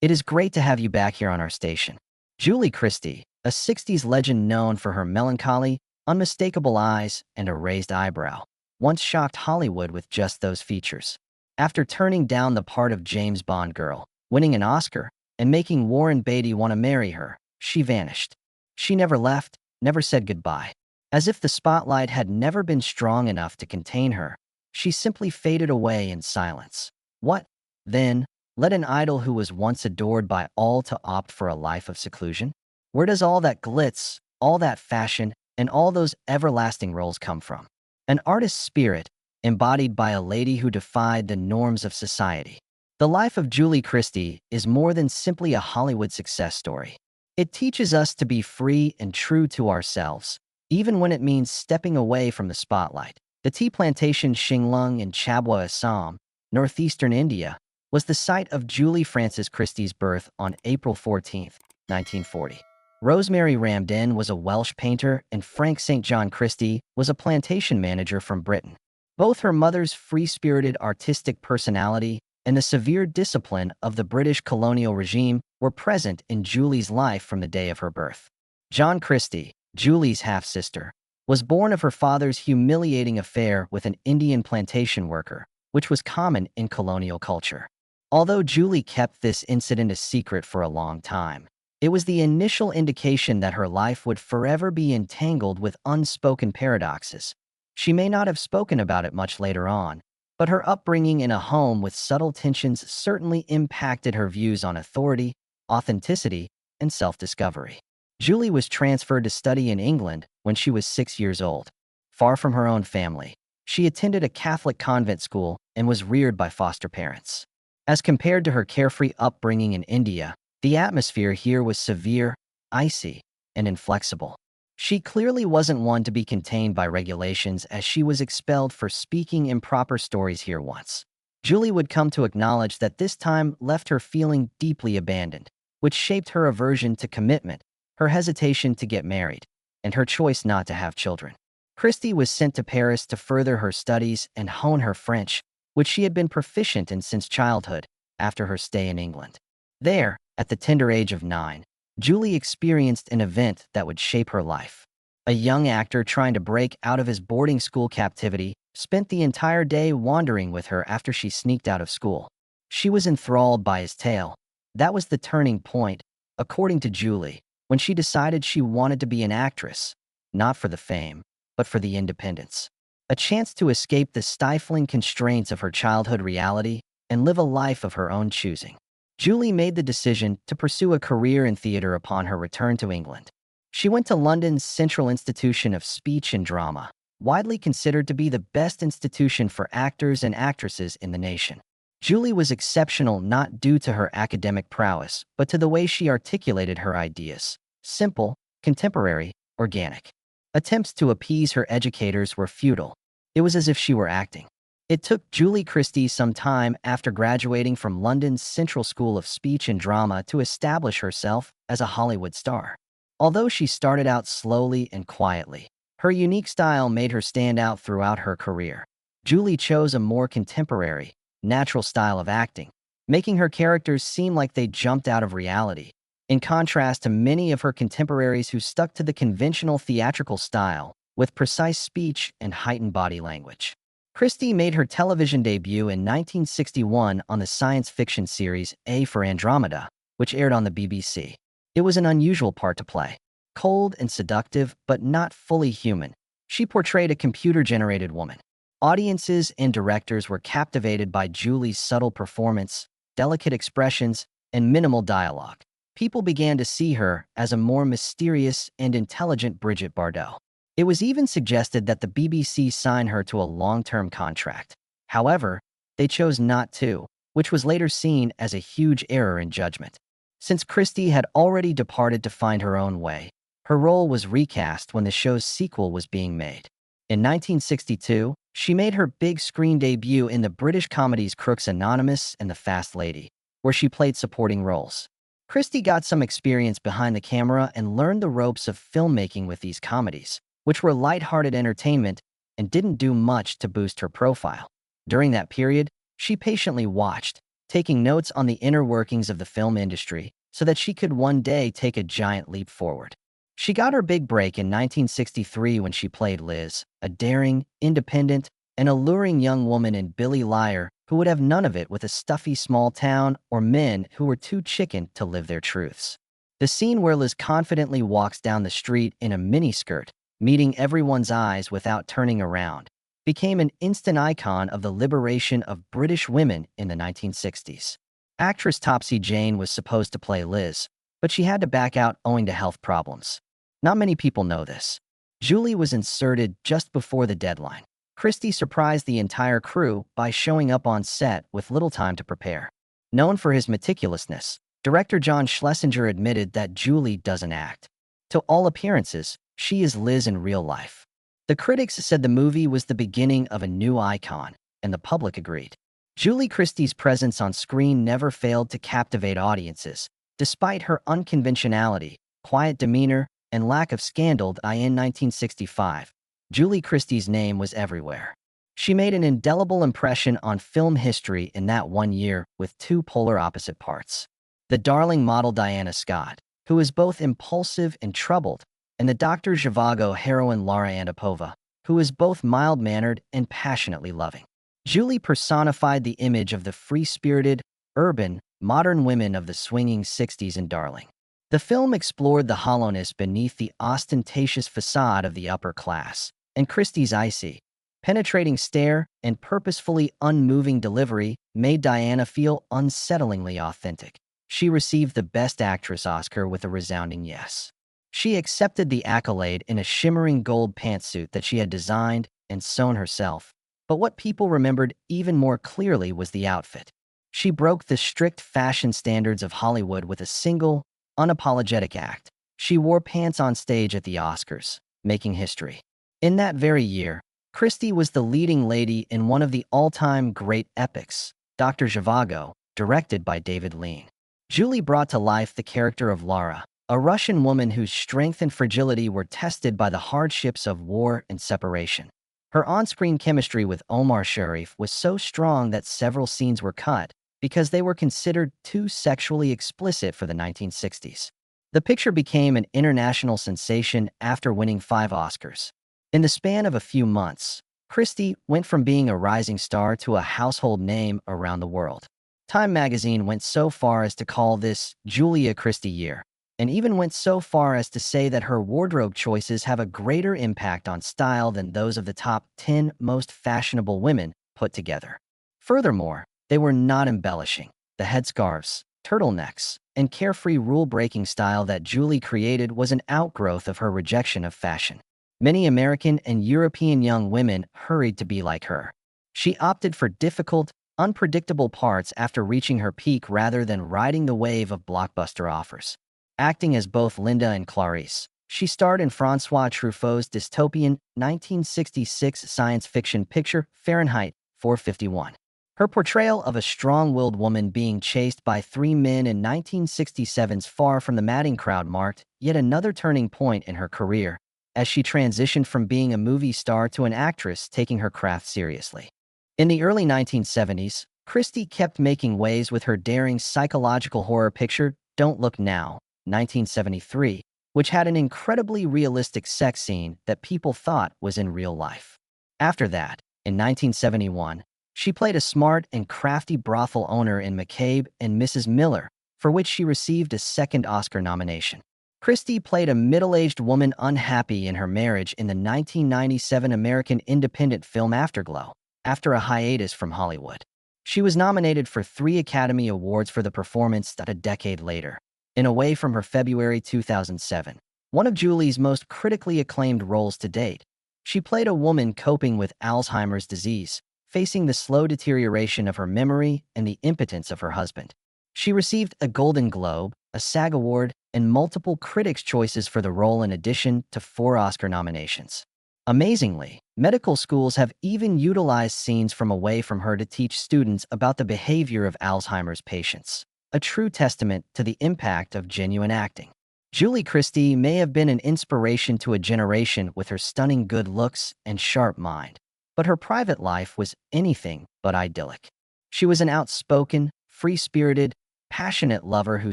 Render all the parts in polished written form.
It is great to have you back here on our station. Julie Christie, a 60s legend known for her melancholy, unmistakable eyes, and a raised eyebrow, once shocked Hollywood with just those features. After turning down the part of James Bond girl, winning an Oscar, and making Warren Beatty want to marry her, she vanished. She never left, never said goodbye. As if the spotlight had never been strong enough to contain her, she simply faded away in silence. What, then, led an idol who was once adored by all to opt for a life of seclusion? Where does all that glitz, all that fashion, and all those everlasting roles come from? An artist's spirit, embodied by a lady who defied the norms of society. The life of Julie Christie is more than simply a Hollywood success story. It teaches us to be free and true to ourselves, even when it means stepping away from the spotlight. The tea plantation Shinglung in Chabwa, Assam, northeastern India, was the site of Julie Frances Christie's birth on April 14, 1940. Rosemary Ramsden was a Welsh painter and Frank St. John Christie was a plantation manager from Britain. Both her mother's free-spirited artistic personality and the severe discipline of the British colonial regime were present in Julie's life from the day of her birth. John Christie, Julie's half-sister, was born of her father's humiliating affair with an Indian plantation worker, which was common in colonial culture. Although Julie kept this incident a secret for a long time, it was the initial indication that her life would forever be entangled with unspoken paradoxes. She may not have spoken about it much later on, but her upbringing in a home with subtle tensions certainly impacted her views on authority, authenticity, and self-discovery. Julie was transferred to study in England when she was 6 years old. Far from her own family, she attended a Catholic convent school and was reared by foster parents. As compared to her carefree upbringing in India, the atmosphere here was severe, icy, and inflexible. She clearly wasn't one to be contained by regulations, as she was expelled for speaking improper stories here once. Julie would come to acknowledge that this time left her feeling deeply abandoned, which shaped her aversion to commitment, her hesitation to get married, and her choice not to have children. Christie was sent to Paris to further her studies and hone her French, which she had been proficient in since childhood, after her stay in England. There, at the tender age of 9, Julie experienced an event that would shape her life. A young actor trying to break out of his boarding school captivity spent the entire day wandering with her after she sneaked out of school. She was enthralled by his tale. That was the turning point, according to Julie, when she decided she wanted to be an actress, not for the fame, but for the independence. A chance to escape the stifling constraints of her childhood reality and live a life of her own choosing. Julie made the decision to pursue a career in theater upon her return to England. She went to London's Central Institution of Speech and Drama, widely considered to be the best institution for actors and actresses in the nation. Julie was exceptional not due to her academic prowess, but to the way she articulated her ideas. Simple, contemporary, organic. Attempts to appease her educators were futile. It was as if she were acting. It took Julie Christie some time after graduating from London's Central School of Speech and Drama to establish herself as a Hollywood star. Although she started out slowly and quietly, her unique style made her stand out throughout her career. Julie chose a more contemporary, natural style of acting, making her characters seem like they jumped out of reality, in contrast to many of her contemporaries who stuck to the conventional theatrical style, with precise speech and heightened body language. Christie made her television debut in 1961 on the science fiction series A for Andromeda, which aired on the BBC. It was an unusual part to play. Cold and seductive, but not fully human, she portrayed a computer-generated woman. Audiences and directors were captivated by Julie's subtle performance, delicate expressions, and minimal dialogue. People began to see her as a more mysterious and intelligent Bridget Bardot. It was even suggested that the BBC sign her to a long-term contract. However, they chose not to, which was later seen as a huge error in judgment. Since Christie had already departed to find her own way, her role was recast when the show's sequel was being made. In 1962, she made her big screen debut in the British comedies Crooks Anonymous and The Fast Lady, where she played supporting roles. Christie got some experience behind the camera and learned the ropes of filmmaking with these comedies, which were lighthearted entertainment and didn't do much to boost her profile. During that period, she patiently watched, taking notes on the inner workings of the film industry so that she could one day take a giant leap forward. She got her big break in 1963 when she played Liz, a daring, independent, and alluring young woman in Billy Liar who would have none of it with a stuffy small town or men who were too chicken to live their truths. The scene where Liz confidently walks down the street in a miniskirt, meeting everyone's eyes without turning around, became an instant icon of the liberation of British women in the 1960s. Actress Topsy Jane was supposed to play Liz, but she had to back out owing to health problems. Not many people know this. Julie was inserted just before the deadline. Christie surprised the entire crew by showing up on set with little time to prepare. Known for his meticulousness, director John Schlesinger admitted that Julie doesn't act. To all appearances, she is Liz in real life. The critics said the movie was the beginning of a new icon, and the public agreed. Julie Christie's presence on screen never failed to captivate audiences, despite her unconventionality, quiet demeanor, and lack of scandal. In 1965, Julie Christie's name was everywhere. She made an indelible impression on film history in that one year with two polar opposite parts. The darling model Diana Scott, who is both impulsive and troubled, and the Dr. Zhivago heroine Lara Antipova, who is both mild-mannered and passionately loving. Julie personified the image of the free-spirited, urban, modern women of the swinging 60s in Darling. The film explored the hollowness beneath the ostentatious facade of the upper class, and Christie's icy, penetrating stare and purposefully unmoving delivery made Diana feel unsettlingly authentic. She received the Best Actress Oscar with a resounding yes. She accepted the accolade in a shimmering gold pantsuit that she had designed and sewn herself. But what people remembered even more clearly was the outfit. She broke the strict fashion standards of Hollywood with a single, unapologetic act. She wore pants on stage at the Oscars, making history. In that very year, Christie was the leading lady in one of the all-time great epics, Dr. Zhivago, directed by David Lean. Julie brought to life the character of Lara, a Russian woman whose strength and fragility were tested by the hardships of war and separation. Her on-screen chemistry with Omar Sharif was so strong that several scenes were cut because they were considered too sexually explicit for the 1960s. The picture became an international sensation after winning 5 Oscars. In the span of a few months, Christie went from being a rising star to a household name around the world. Time magazine went so far as to call this Julia Christie year, and even went so far as to say that her wardrobe choices have a greater impact on style than those of the top 10 most fashionable women put together. Furthermore, they were not embellishing. The headscarves, turtlenecks, and carefree rule-breaking style that Julie created was an outgrowth of her rejection of fashion. Many American and European young women hurried to be like her. She opted for difficult, unpredictable parts after reaching her peak rather than riding the wave of blockbuster offers. Acting as both Linda and Clarice, she starred in François Truffaut's dystopian 1966 science fiction picture Fahrenheit 451. Her portrayal of a strong-willed woman being chased by 3 men in 1967's Far From the Madding crowd marked yet another turning point in her career, as she transitioned from being a movie star to an actress taking her craft seriously. In the early 1970s, Christie kept making waves with her daring psychological horror picture Don't Look Now, 1973, which had an incredibly realistic sex scene that people thought was in real life. After that, in 1971, she played a smart and crafty brothel owner in McCabe and Mrs. Miller, for which she received a second Oscar nomination. Christie played a middle-aged woman unhappy in her marriage in the 1997 American independent film Afterglow, after a hiatus from Hollywood. She was nominated for 3 Academy Awards for the performance a decade later, in Away from her February 2007, one of Julie's most critically acclaimed roles to date. She played a woman coping with Alzheimer's disease, facing the slow deterioration of her memory and the impotence of her husband. She received a Golden Globe, a SAG Award, and multiple Critics' Choices for the role in addition to 4 Oscar nominations. Amazingly, medical schools have even utilized scenes from Away from Her to teach students about the behavior of Alzheimer's patients, a true testament to the impact of genuine acting. Julie Christie may have been an inspiration to a generation with her stunning good looks and sharp mind, but her private life was anything but idyllic. She was an outspoken, free-spirited, passionate lover who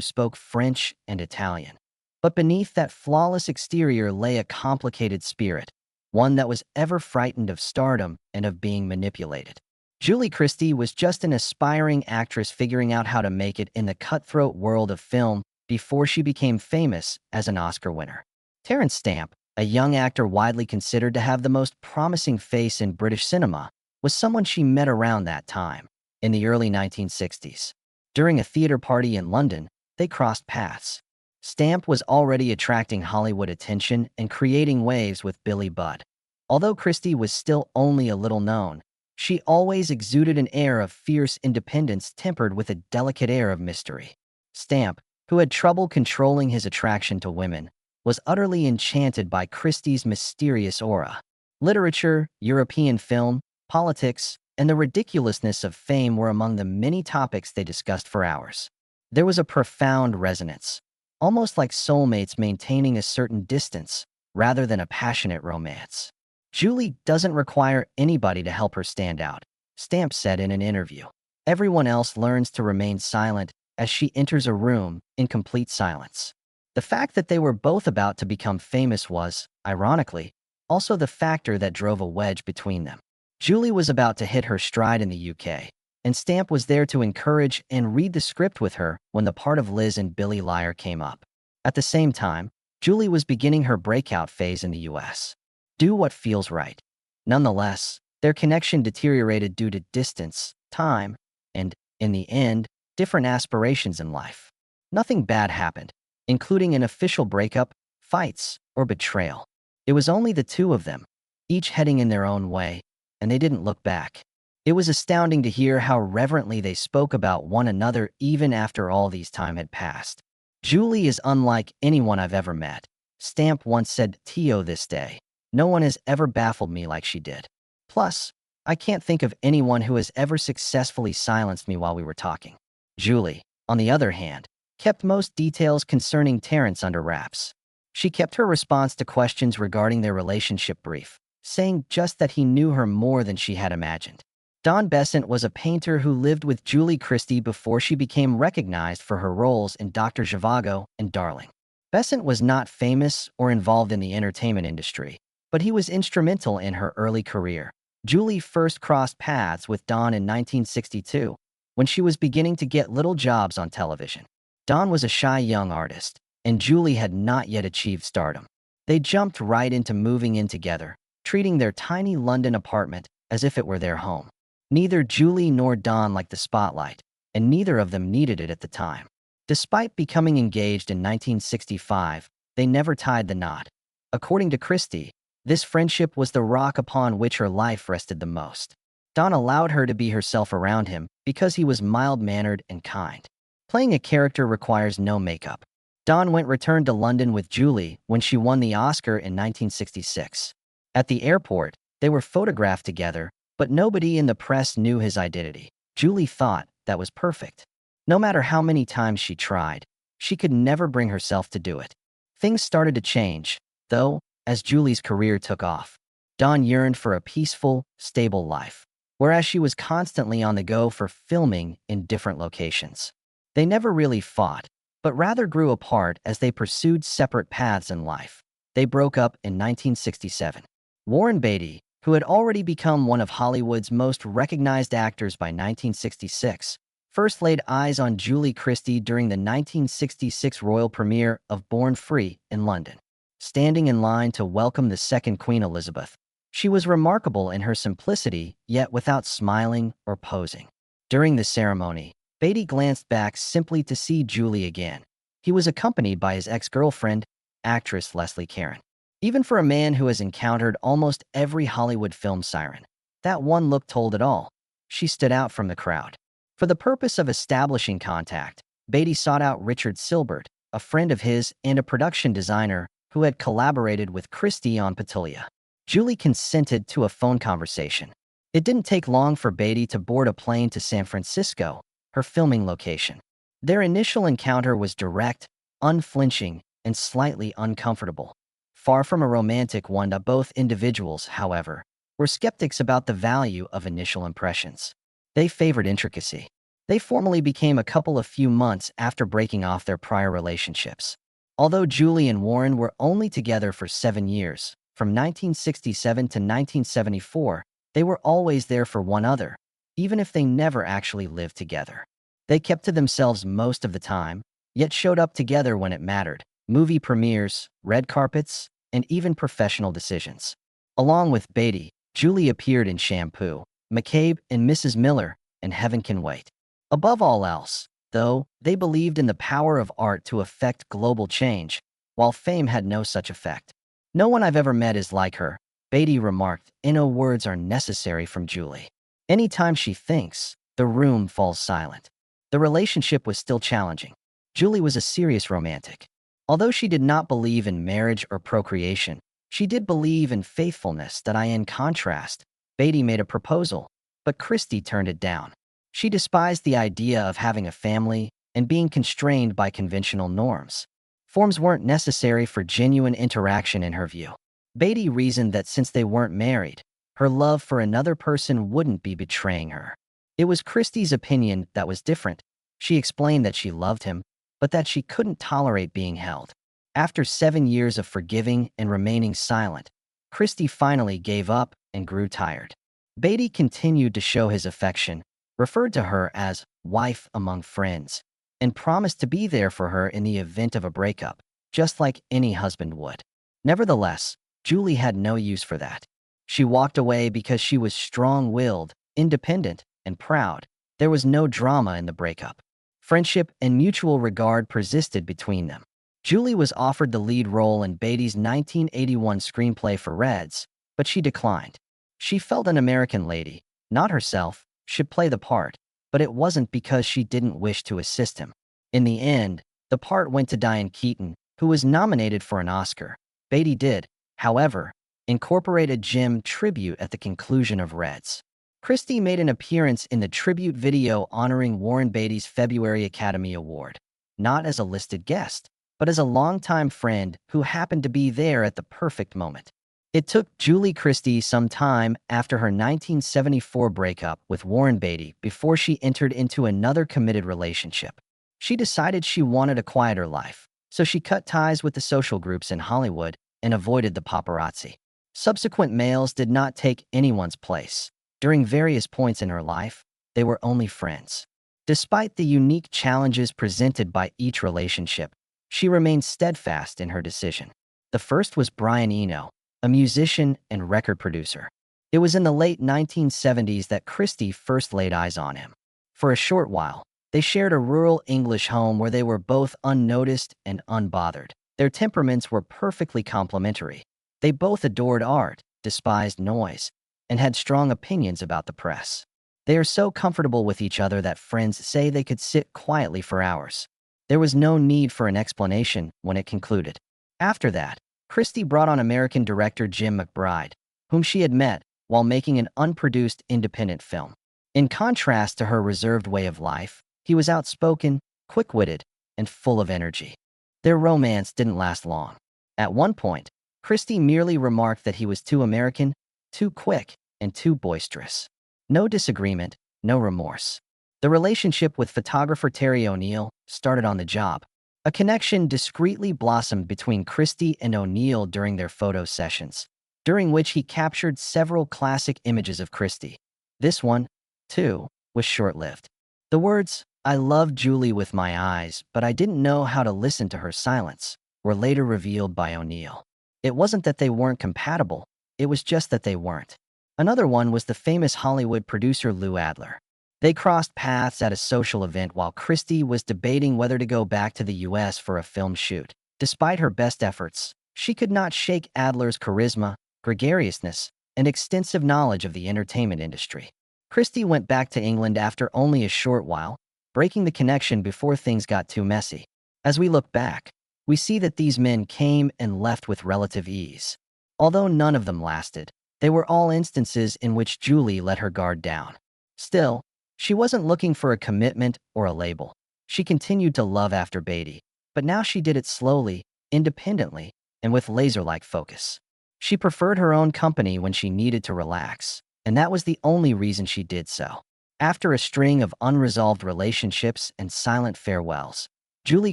spoke French and Italian. But beneath that flawless exterior lay a complicated spirit, one that was ever frightened of stardom and of being manipulated. Julie Christie was just an aspiring actress figuring out how to make it in the cutthroat world of film before she became famous as an Oscar winner. Terence Stamp, a young actor widely considered to have the most promising face in British cinema, was someone she met around that time, in the early 1960s. During a theater party in London, they crossed paths. Stamp was already attracting Hollywood attention and creating waves with Billy Budd. Although Christie was still only a little known, she always exuded an air of fierce independence tempered with a delicate air of mystery. Stamp, who had trouble controlling his attraction to women, was utterly enchanted by Christie's mysterious aura. Literature, European film, politics, and the ridiculousness of fame were among the many topics they discussed for hours. There was a profound resonance, almost like soulmates maintaining a certain distance rather than a passionate romance. Julie doesn't require anybody to help her stand out, Stamp said in an interview. Everyone else learns to remain silent as she enters a room in complete silence. The fact that they were both about to become famous was, ironically, also the factor that drove a wedge between them. Julie was about to hit her stride in the UK, and Stamp was there to encourage and read the script with her when the part of Liz in Billy Liar came up. At the same time, Julie was beginning her breakout phase in the US. Do what feels right. Nonetheless, their connection deteriorated due to distance, time, and, in the end, different aspirations in life. Nothing bad happened, including an official breakup, fights, or betrayal. It was only the two of them, each heading in their own way, and they didn't look back. It was astounding to hear how reverently they spoke about one another even after all these time had passed. Julie is unlike anyone I've ever met, Stamp once said to this day. No one has ever baffled me like she did. Plus, I can't think of anyone who has ever successfully silenced me while we were talking. Julie, on the other hand, kept most details concerning Terence under wraps. She kept her response to questions regarding their relationship brief, saying just that he knew her more than she had imagined. Don Besant was a painter who lived with Julie Christie before she became recognized for her roles in Dr. Zhivago and Darling. Besant was not famous or involved in the entertainment industry, but he was instrumental in her early career. Julie first crossed paths with Don in 1962, when she was beginning to get little jobs on television. Don was a shy young artist, and Julie had not yet achieved stardom. They jumped right into moving in together, treating their tiny London apartment as if it were their home. Neither Julie nor Don liked the spotlight, and neither of them needed it at the time. Despite becoming engaged in 1965, they never tied the knot. According to Christie, this friendship was the rock upon which her life rested the most. Don allowed her to be herself around him because he was mild-mannered and kind. Playing a character requires no makeup. Don returned to London with Julie when she won the Oscar in 1966. At the airport, they were photographed together, but nobody in the press knew his identity. Julie thought that was perfect. No matter how many times she tried, she could never bring herself to do it. Things started to change, though, as Julie's career took off. Don yearned for a peaceful, stable life, whereas she was constantly on the go for filming in different locations. They never really fought, but rather grew apart as they pursued separate paths in life. They broke up in 1967. Warren Beatty, who had already become one of Hollywood's most recognized actors by 1966, first laid eyes on Julie Christie during the 1966 royal premiere of Born Free in London. Standing in line to welcome the second Queen Elizabeth, she was remarkable in her simplicity, yet without smiling or posing. During the ceremony, Beatty glanced back simply to see Julie again. He was accompanied by his ex-girlfriend, actress Leslie Caron. Even for a man who has encountered almost every Hollywood film siren, that one look told it all. She stood out from the crowd. For the purpose of establishing contact, Beatty sought out Richard Silbert, a friend of his and a production designer who had collaborated with Christie on Petilia. Julie consented to a phone conversation. It didn't take long for Beatty to board a plane to San Francisco, her filming location. Their initial encounter was direct, unflinching, and slightly uncomfortable. Far from a romantic one, both individuals, however, were skeptics about the value of initial impressions. They favored intricacy. They formally became a couple a few months after breaking off their prior relationships. Although Julie and Warren were only together for 7 years, from 1967 to 1974, they were always there for one another, even if they never actually lived together. They kept to themselves most of the time, yet showed up together when it mattered: movie premieres, red carpets, and even professional decisions. Along with Beatty, Julie appeared in Shampoo, McCabe, and Mrs. Miller, and Heaven Can Wait. Above all else, though, they believed in the power of art to affect global change, while fame had no such effect. "No one I've ever met is like her," Beatty remarked. "No words are necessary from Julie. Anytime she thinks, the room falls silent." The relationship was still challenging. Julie was a serious romantic. Although she did not believe in marriage or procreation, she did believe in faithfulness. In contrast, Beatty made a proposal, but Christie turned it down. She despised the idea of having a family and being constrained by conventional norms. Forms weren't necessary for genuine interaction in her view. Beatty reasoned that since they weren't married, her love for another person wouldn't be betraying her. It was Christie's opinion that was different. She explained that she loved him, but that she couldn't tolerate being held. After 7 years of forgiving and remaining silent, Christie finally gave up and grew tired. Beatty continued to show his affection, referred to her as wife among friends, and promised to be there for her in the event of a breakup, just like any husband would. Nevertheless, Julie had no use for that. She walked away because she was strong-willed, independent, and proud. There was no drama in the breakup. Friendship and mutual regard persisted between them. Julie was offered the lead role in Beatty's 1981 screenplay for Reds, but she declined. She felt an American lady, not herself, should play the part, but it wasn't because she didn't wish to assist him. In the end, the part went to Diane Keaton, who was nominated for an Oscar. Beatty did, however, incorporate a Jim tribute at the conclusion of Reds. Christie made an appearance in the tribute video honoring Warren Beatty's February Academy Award, not as a listed guest, but as a longtime friend who happened to be there at the perfect moment. It took Julie Christie some time after her 1974 breakup with Warren Beatty before she entered into another committed relationship. She decided she wanted a quieter life, so she cut ties with the social groups in Hollywood and avoided the paparazzi. Subsequent males did not take anyone's place. During various points in her life, they were only friends. Despite the unique challenges presented by each relationship, she remained steadfast in her decision. The first was Brian Eno, a musician and record producer. It was in the late 1970s that Christie first laid eyes on him. For a short while, they shared a rural English home where they were both unnoticed and unbothered. Their temperaments were perfectly complementary. They both adored art, despised noise, and had strong opinions about the press. They are so comfortable with each other that friends say they could sit quietly for hours. There was no need for an explanation when it concluded. After that, Christie brought on American director Jim McBride, whom she had met while making an unproduced independent film. In contrast to her reserved way of life, he was outspoken, quick-witted, and full of energy. Their romance didn't last long. At one point, Christie merely remarked that he was too American, too quick, and too boisterous. No disagreement, no remorse. The relationship with photographer Terry O'Neill started on the job. A connection discreetly blossomed between Christie and O'Neill during their photo sessions, during which he captured several classic images of Christie. This one, too, was short-lived. The words, "I loved Julie with my eyes, but I didn't know how to listen to her silence," were later revealed by O'Neill. It wasn't that they weren't compatible, it was just that they weren't. Another one was the famous Hollywood producer Lou Adler. They crossed paths at a social event while Christie was debating whether to go back to the US for a film shoot. Despite her best efforts, she could not shake Adler's charisma, gregariousness, and extensive knowledge of the entertainment industry. Christie went back to England after only a short while, breaking the connection before things got too messy. As we look back, we see that these men came and left with relative ease. Although none of them lasted, they were all instances in which Julie let her guard down. Still, she wasn't looking for a commitment or a label. She continued to love after Beatty, but now she did it slowly, independently, and with laser-like focus. She preferred her own company when she needed to relax, and that was the only reason she did so. After a string of unresolved relationships and silent farewells, Julie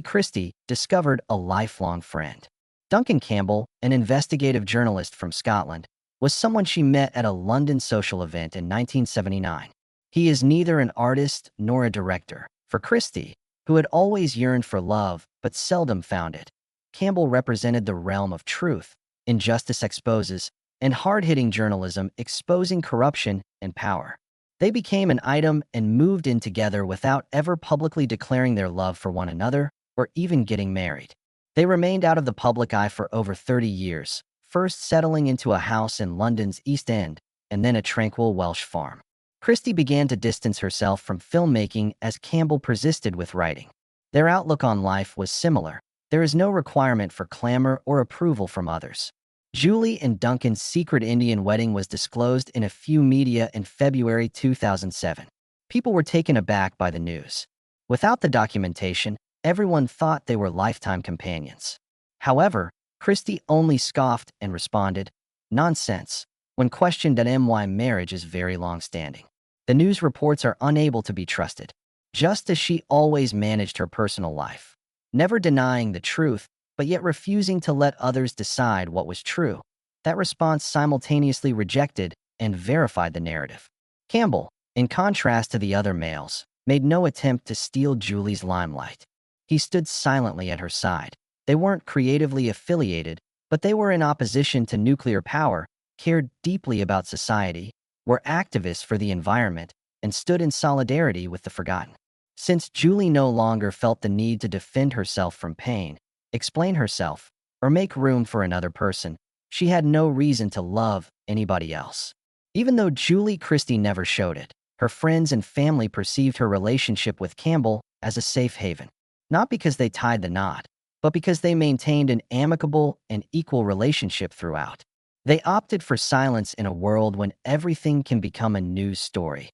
Christie discovered a lifelong friend. Duncan Campbell, an investigative journalist from Scotland, was someone she met at a London social event in 1979. He is neither an artist nor a director. For Christie, who had always yearned for love but seldom found it, Campbell represented the realm of truth, injustice exposes, and hard-hitting journalism exposing corruption and power. They became an item and moved in together without ever publicly declaring their love for one another or even getting married. They remained out of the public eye for over 30 years, first settling into a house in London's East End and then a tranquil Welsh farm. Christie began to distance herself from filmmaking as Campbell persisted with writing. Their outlook on life was similar. There is no requirement for clamor or approval from others. Julie and Duncan's secret Indian wedding was disclosed in a few media in February 2007. People were taken aback by the news. Without the documentation, everyone thought they were lifetime companions. However, Christie only scoffed and responded, "Nonsense," when questioned that my marriage is very long-standing. The news reports are unable to be trusted, just as she always managed her personal life, never denying the truth, but yet refusing to let others decide what was true. That response simultaneously rejected and verified the narrative. Campbell, in contrast to the other males, made no attempt to steal Julie's limelight. He stood silently at her side. They weren't creatively affiliated, but they were in opposition to nuclear power, cared deeply about society, were activists for the environment, and stood in solidarity with the forgotten. Since Julie no longer felt the need to defend herself from pain, explain herself, or make room for another person, she had no reason to love anybody else. Even though Julie Christie never showed it, her friends and family perceived her relationship with Campbell as a safe haven. Not because they tied the knot, but because they maintained an amicable and equal relationship throughout. They opted for silence in a world when everything can become a news story.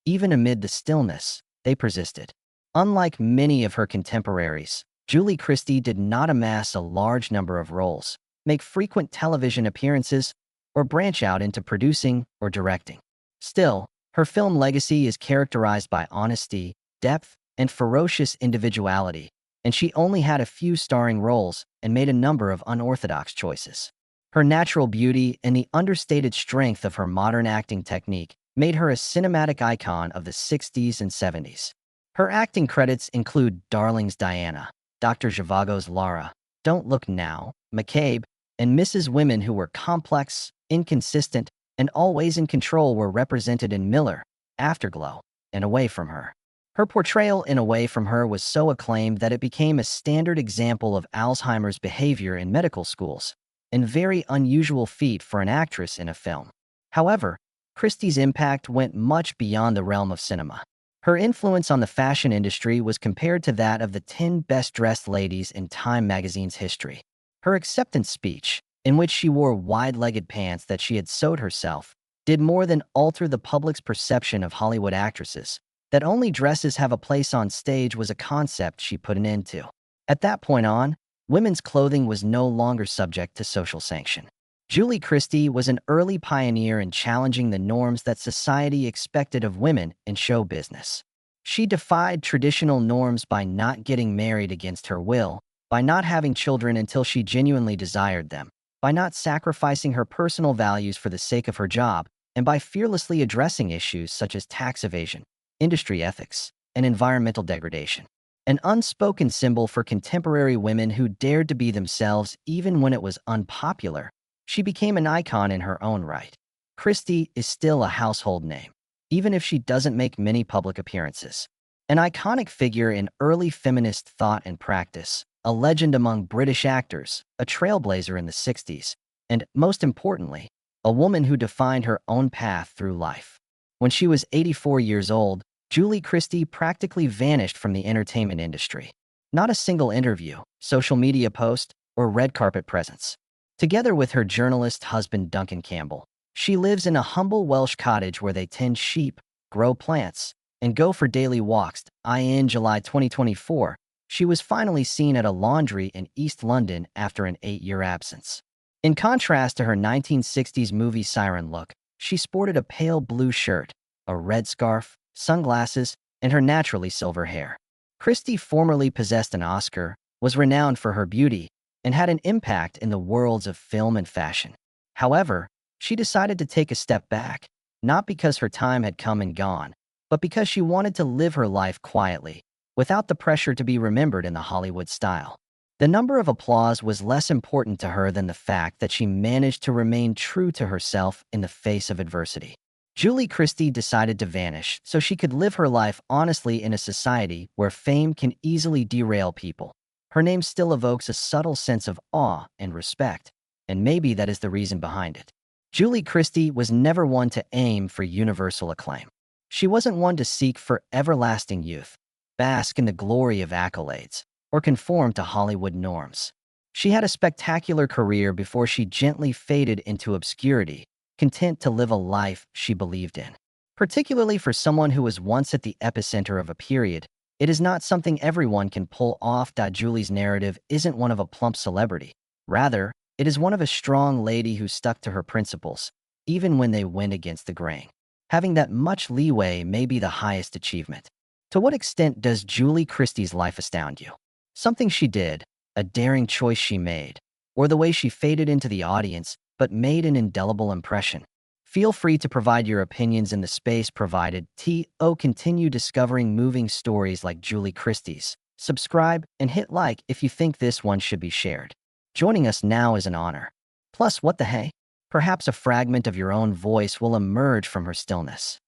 Even amid the stillness, they persisted. Unlike many of her contemporaries, Julie Christie did not amass a large number of roles, make frequent television appearances, or branch out into producing or directing. Still, her film legacy is characterized by honesty, depth, and ferocious individuality, and she only had a few starring roles and made a number of unorthodox choices. Her natural beauty and the understated strength of her modern acting technique made her a cinematic icon of the 60s and 70s. Her acting credits include Darling's Diana, Dr. Zhivago's Lara, Don't Look Now, McCabe, and Mrs. Women who were complex, inconsistent, and always in control were represented in Miller, Afterglow, and Away From Her. Her portrayal in Away From Her was so acclaimed that it became a standard example of Alzheimer's behavior in medical schools, and very unusual feat for an actress in a film. However, Christie's impact went much beyond the realm of cinema. Her influence on the fashion industry was compared to that of the 10 best-dressed ladies in Time magazine's history. Her acceptance speech, in which she wore wide-legged pants that she had sewed herself, did more than alter the public's perception of Hollywood actresses. That only dresses have a place on stage was a concept she put an end to. At that point on, women's clothing was no longer subject to social sanction. Julie Christie was an early pioneer in challenging the norms that society expected of women in show business. She defied traditional norms by not getting married against her will, by not having children until she genuinely desired them, by not sacrificing her personal values for the sake of her job, and by fearlessly addressing issues such as tax evasion, industry ethics, and environmental degradation. An unspoken symbol for contemporary women who dared to be themselves even when it was unpopular, she became an icon in her own right. Christie is still a household name, even if she doesn't make many public appearances. An iconic figure in early feminist thought and practice, a legend among British actors, a trailblazer in the 60s, and, most importantly, a woman who defined her own path through life. When she was 84 years old, Julie Christie practically vanished from the entertainment industry. Not a single interview, social media post, or red carpet presence. Together with her journalist husband Duncan Campbell, she lives in a humble Welsh cottage where they tend sheep, grow plants, and go for daily walks. In July 2024, she was finally seen at a laundry in East London after an 8-year absence. In contrast to her 1960s movie siren look, she sported a pale blue shirt, a red scarf, sunglasses, and her naturally silver hair. Christie formerly possessed an Oscar, was renowned for her beauty, and had an impact in the worlds of film and fashion. However, she decided to take a step back, not because her time had come and gone, but because she wanted to live her life quietly, without the pressure to be remembered in the Hollywood style. The number of applause was less important to her than the fact that she managed to remain true to herself in the face of adversity. Julie Christie decided to vanish so she could live her life honestly in a society where fame can easily derail people. Her name still evokes a subtle sense of awe and respect, and maybe that is the reason behind it. Julie Christie was never one to aim for universal acclaim. She wasn't one to seek for everlasting youth, bask in the glory of accolades, or conform to Hollywood norms. She had a spectacular career before she gently faded into obscurity, content to live a life she believed in. Particularly for someone who was once at the epicenter of a period, it is not something everyone can pull off. Julie's narrative isn't one of a plump celebrity. Rather, it is one of a strong lady who stuck to her principles, even when they went against the grain. Having that much leeway may be the highest achievement. To what extent does Julie Christie's life astound you? Something she did, a daring choice she made, or the way she faded into the audience but made an indelible impression? Feel free to provide your opinions in the space provided. Continue discovering moving stories like Julie Christie's. Subscribe and hit like if you think this one should be shared. Joining us now is an honor. Plus, what the hey? Perhaps a fragment of your own voice will emerge from her stillness.